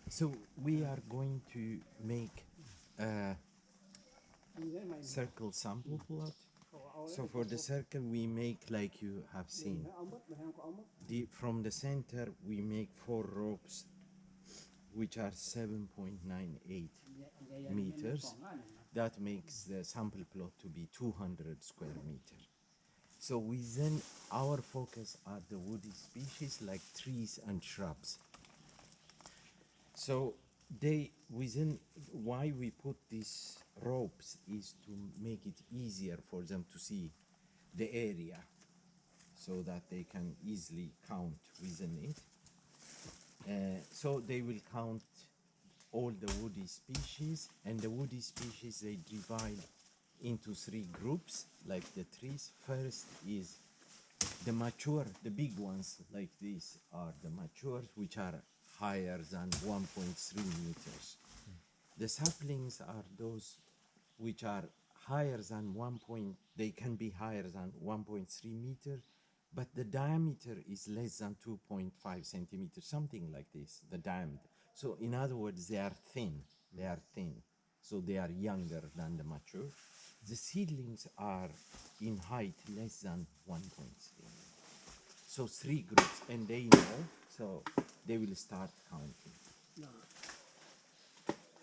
So we are going to make a circle sample plot. So for the circle we make like you have seen. From the center we make 4 ropes which are 7.98 meters. That makes the sample plot to be 200 square meters. So within our focus are the woody species like trees and shrubs. So they within why we put these ropes is to make it easier for them to see the area so that they can easily count within it. So they will count all the woody species, and the woody species they divide into 3 groups like the trees. First is the mature, the big ones like these are the matures, which are higher than 1.3 meters. The saplings are those which are higher than they can be higher than 1.3 meters, but the diameter is less than 2.5 centimeters, something like this, the diameter. So in other words, they are thin, so they are younger than the mature. The seedlings are in height less than 1.3. So 3 groups, and they know, so they will start counting.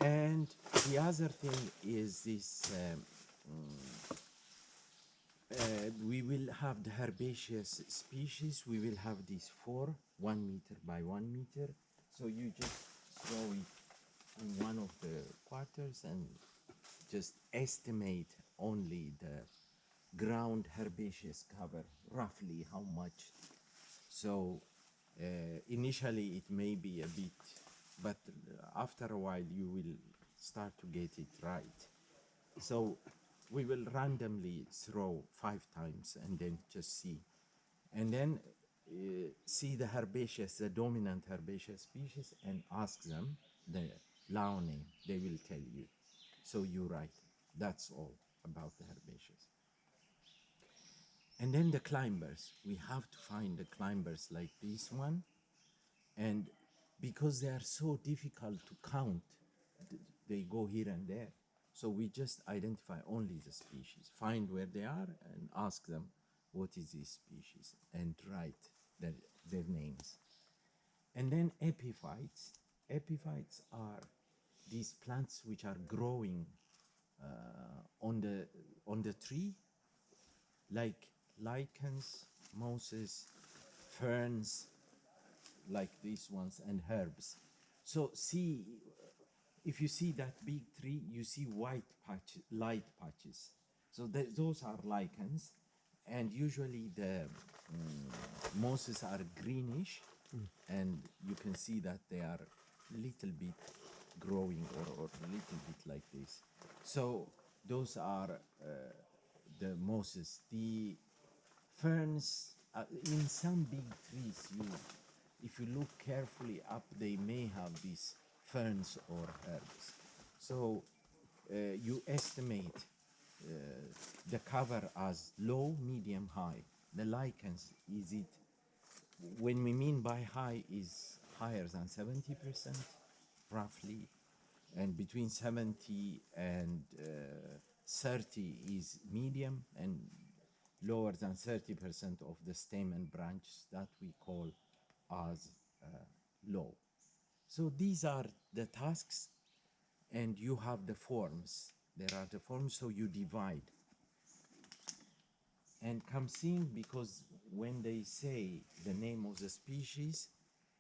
And the other thing is this, we will have the herbaceous species. We will have these 4, 1 meter by 1 meter. So you just throw it in one of the quarters and just estimate only the ground herbaceous cover, roughly how much. So initially it may be a bit, but after a while you will start to get it right. So we will randomly throw 5 times and then just see. And then see the herbaceous, the dominant herbaceous species, and ask them the Lao name. They will tell you. So you write. That's all about the herbaceous. And then the climbers. We have to find the climbers like this one. And because they are so difficult to count, they go here and there. So we just identify only the species, find where they are and ask them, what is this species? And write their names. And then epiphytes. Epiphytes are these plants which are growing on the tree, like lichens, mosses, ferns, like these ones, and herbs. So see, if you see that big tree, you see white patch, light patches. So those are lichens, and usually the mosses are greenish, and you can see that they are a little bit growing or a little bit like this. So those are the mosses. The ferns, in some big trees, if you look carefully up, they may have these ferns or herbs. So you estimate the cover as low, medium, high. The lichens, is it, when we mean by high, is higher than 70%, roughly, and between 70 and 30 is medium, and lower than 30% of the stem and branches that we call as low. So these are the tasks, and you have the forms. There are the forms, so you divide. And Kamsing, because when they say the name of the species,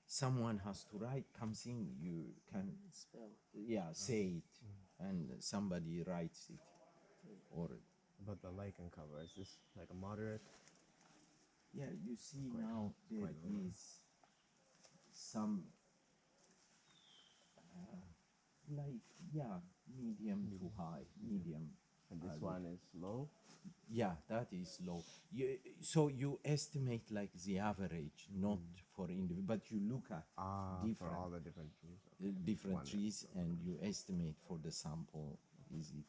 someone has to write Kamsing, you can spell, say it, and somebody writes it. Or But the lichen cover, is this like a moderate? yeah, you see now there is some medium to high, medium. And this one is low? Yeah, that is low. So you estimate like the average, not for individual, but you look at for all the different trees. Okay. different trees, and you estimate for the sample, is it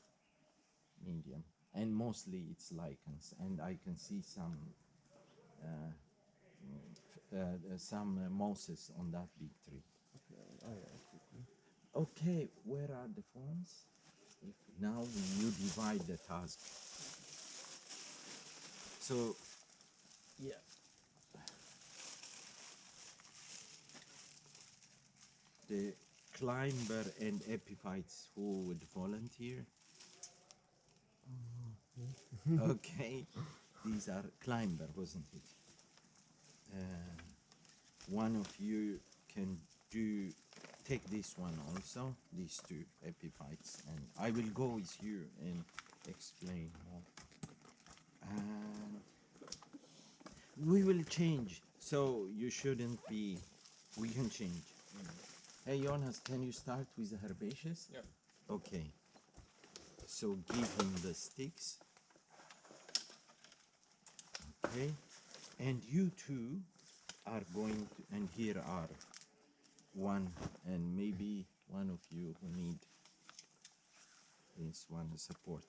medium? And mostly it's lichens, and I can see some mosses on that big tree. Okay. Oh yeah. Okay, where are the forms? If now you divide the task. So, yeah. The climber and epiphytes who would volunteer. Okay, these are climber, wasn't it? One of you can take this one also, these two epiphytes, and I will go with you and explain more. And we will change, so you shouldn't be, we can change. Hey Jonas, can you start with the herbaceous? Yeah. Okay. So give him the sticks. Okay. And you two are going to, and here are one and maybe one of you who need this one support.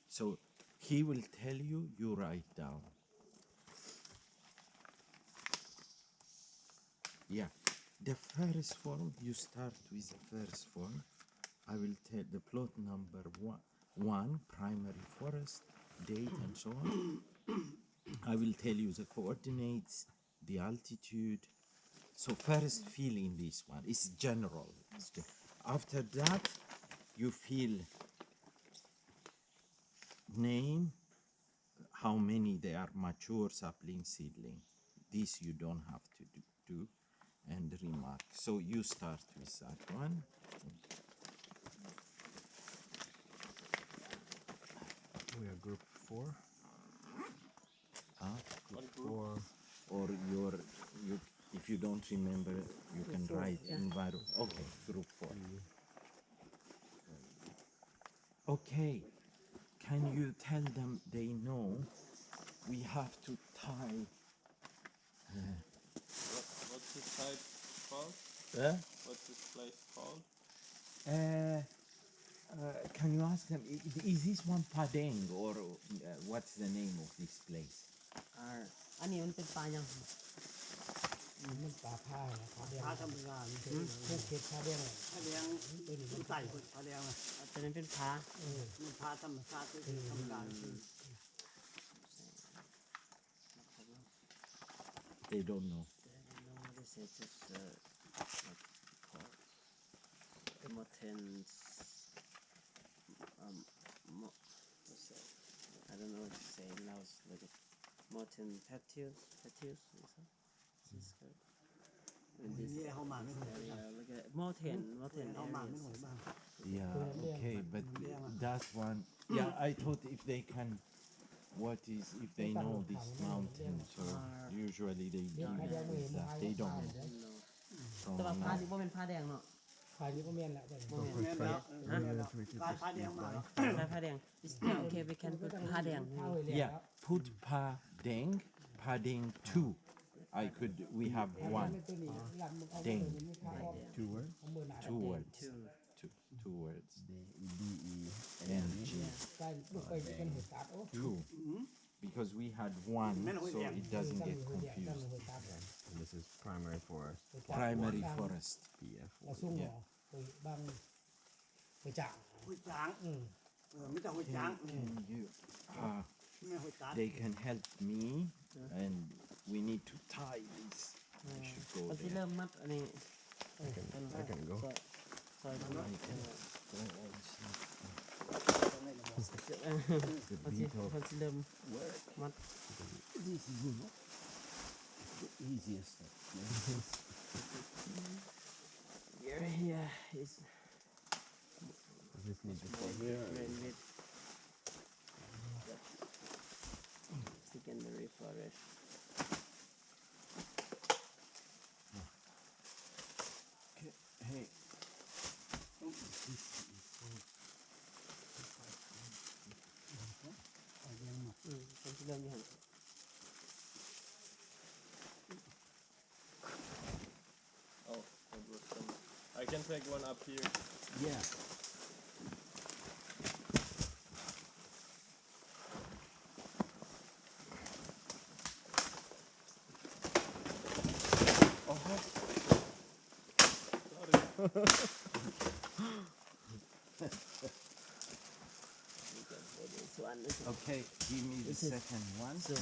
So he will tell you, you write down. Yeah. The first form, you start with the first form. I will tell the plot number one, primary forest, date and so on. I will tell you the coordinates, the altitude. So first fill in this one. It's general. After that, you fill name, how many they are, mature, sapling, seedling. This you don't have to do, and remark. So you start with that one. We are group 4. What group? 4. Or you, if you don't remember, you can write environment. Okay, group 4. Okay, can you tell them they know we have to tie? What's this type called? What's this place called? Can you ask them, is this one Padang or what's the name of this place? อันนี้มันเป็นปลายัง มันปลาผ้านะผ้าแดง ปลาธรรมดา ภูเก็ตผ้าแดง ปลาแดงมันใส่ปลาแดงอ่ะแต่นั้นเป็นปลามันปลาธรรมชาติธรรมดา They don't know. This is just Mortens I don't know what to say in Laos, like Morten Patius, is this good? In this area, like Morten areas. Yeah, okay, but that one, yeah, I thought if they can, if they know this mountain, so usually they give it that, they don't know. แต่ว่าผ้านี่บ่เป็นผ้าแดงเนาะ ผ้านี้ก็เมียนละแต่ บ่แม่นผ้าแดงมาเนาะผ้าแดง Okay, we can put ผ้าแดง Yeah, put Padang 2. We have one. Deng. 2 words. 2 words. Two words. D-E. And G. ใส่ลูกไปเป็นหัวตัดโอ้ 2. Because we had one, so it doesn't get confused. And this is primary forest. Primary forest. PF. เราสู้หมอไปบางไปจ่าง ห้วยจางไม่ต้องห้วยจาง Can you, ไม่ห้วยจาง they can help me, and we need to tie this. I should go มันสิ there. เริ่มมัดอันนี้ I can go. ซอยมันเนาะ The มัน beat of สิเริ่มมัด this is the easiest step. Here is This needs to go rain with secondary forest. Okay, hey. Oh, that was some. I can take one up here. Yeah. Sorry. This one is Okay, give me the This is- second one. so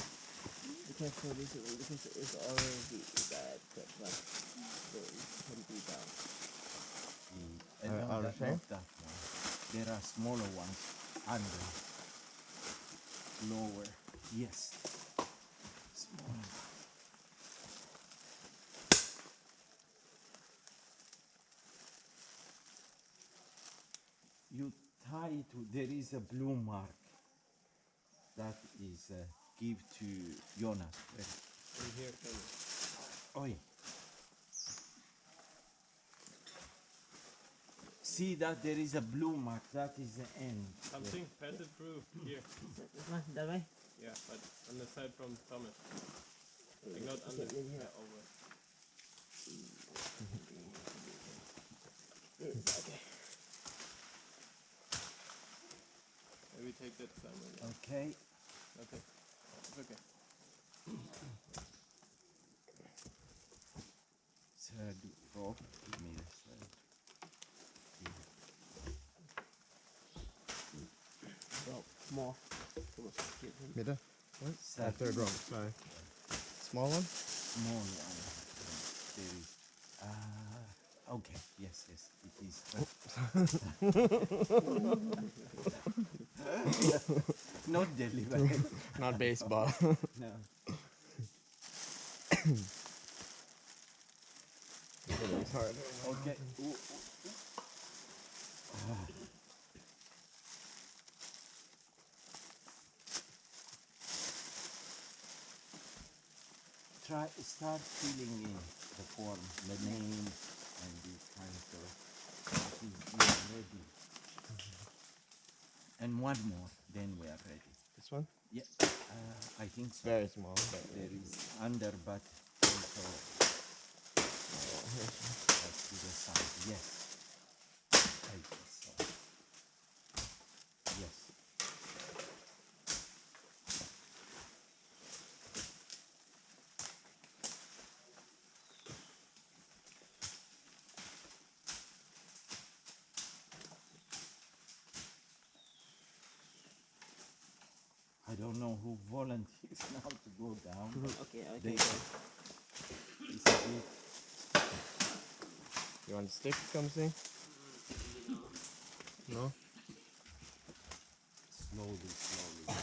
because for this one because it's already that one, so it can be down. Are the same? Not that one. There are smaller ones under, lower. Yes, smaller. You tie to. There is a blue mark. That is give to Jonas. In here, Oi. See that there is a blue mark. That is the end. something padded through here. This one, that way? Yeah, but on the side from Thomas. Like not under. Okay, in here. Yeah, over. Okay. Maybe take that somewhere. Okay. Okay. It's okay. Third rope. Give me the third. Well, more. Come on, give him. Middle? What? Third. Third row, sorry. Small one? Small one. There is. Okay. Yes. Yes. It is. Not deliberate. Not baseball. No. It's hard. Okay. Start filling in the form, the name, and these kinds of things ready. And one more, then we are ready. This one? Yeah, I think so. Very small. But There is under, but also to the side. Yes, I think so. Yes. I don't know who volunteers now to go down. Okay, okay. They, it's a bit, you want the stick to come see? No? slowly, not slowly.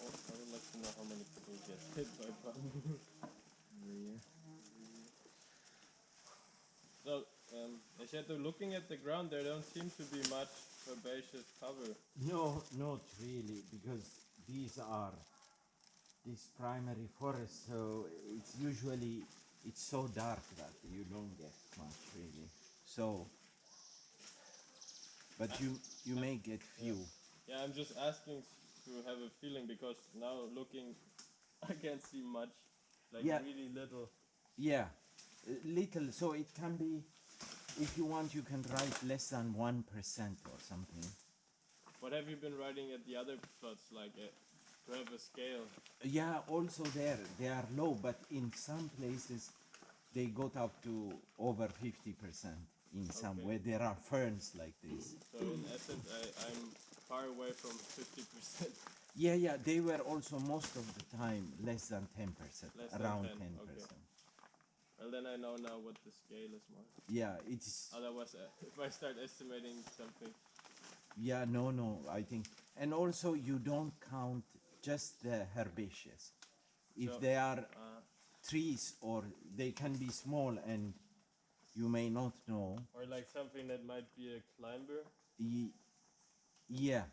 Oh, I would like to know how many people get hit by bomb. So, Eshetu, looking at the ground, there don't seem to be much herbaceous cover. No, not really, because these are this primary forest, so it's usually it's so dark that you don't get much really. So, but you may get few. Yeah, I'm just asking to have a feeling because now looking, I can't see much. Like Yeah. really little. Yeah, little. So it can be, if you want, you can write less than 1% or something. What have you been writing at the other plots, like to have a scale? Yeah, also there they are low, but in some places they got up to over 50% in some Okay. where there are ferns like this. So in essence, I'm far away from 50%. Yeah, they were also most of the time less than 10%, Less than around 10, 10%. okay. Well, then I know now what the scale is more. Yeah, it's Otherwise, if I start estimating something, yeah, no, I think, and also you don't count just the herbaceous. If So, they are trees or they can be small and you may not know. or like something that might be a climber. Yeah.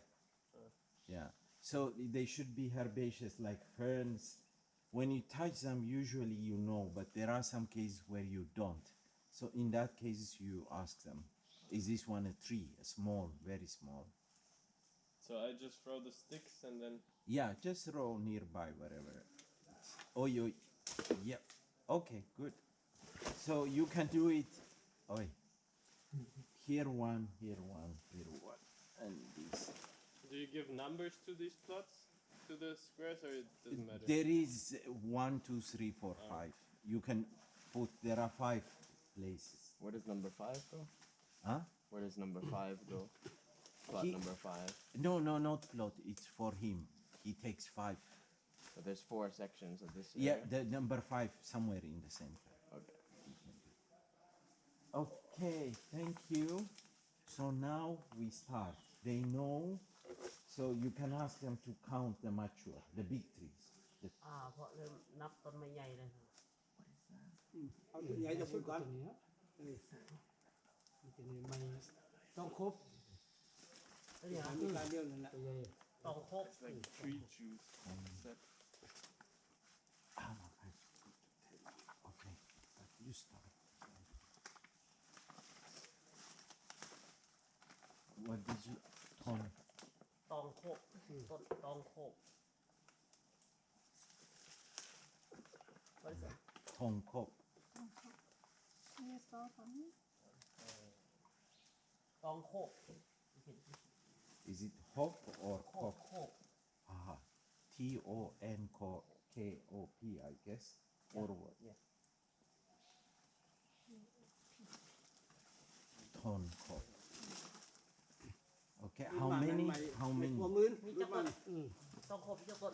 So they should be herbaceous like ferns. When you touch them, usually you know, but there are some cases where you don't. So in that case, you ask them, is this one a tree, a small, very small? So I just throw the sticks and then. Yeah, just throw nearby wherever. Oi, yep. Okay, good. So you can do it. Oh, here one, here one, here one, and this. Do you give numbers to these plots, to the squares, or it doesn't matter? There is 1, 2, 3, 4, 5. You can put. There are 5 places. Where does number 5 go? Huh? Where does number 5 go? Plot He- number 5. No, not plot. It's for him. He takes 5. But there's 4 sections of this Yeah, area. the number 5 somewhere in the center. Okay. Okay, thank you. So now we start. They know. So you can ask them to count the mature, the big trees. เพราะเริ่มนับต้นไม้ใหญ่เลยครับ เอาตัวใหญ่จะพูดก่อนตัวนี้ไม่ต้องครบ ตัวนี้ มีการเดียวนั่นแหละตัวใหญ่ ต้องครบ Like tree juice set. Okay, you start. What did you Tom? ต้องครบต้นต้องครบ What is that? Tom Kop. Can you spell for me? ต้องครบ Is it hop or ครบ kop? ครบ Ah, Ton Kop, I guess. Or what? Yeah. Ton Kop. Okay, how many? How หั many? วมืน มี รู้ จัก มั ต้ น นต้องครบจักต้น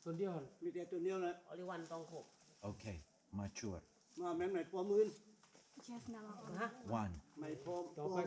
ตัวเดียวมีแต่ตัวเดียวนะ only one ต้องครบ Okay, mature. มาแม่นไหนหัวมืน Just now. ฮะ 1. ไม่พอหัวมืน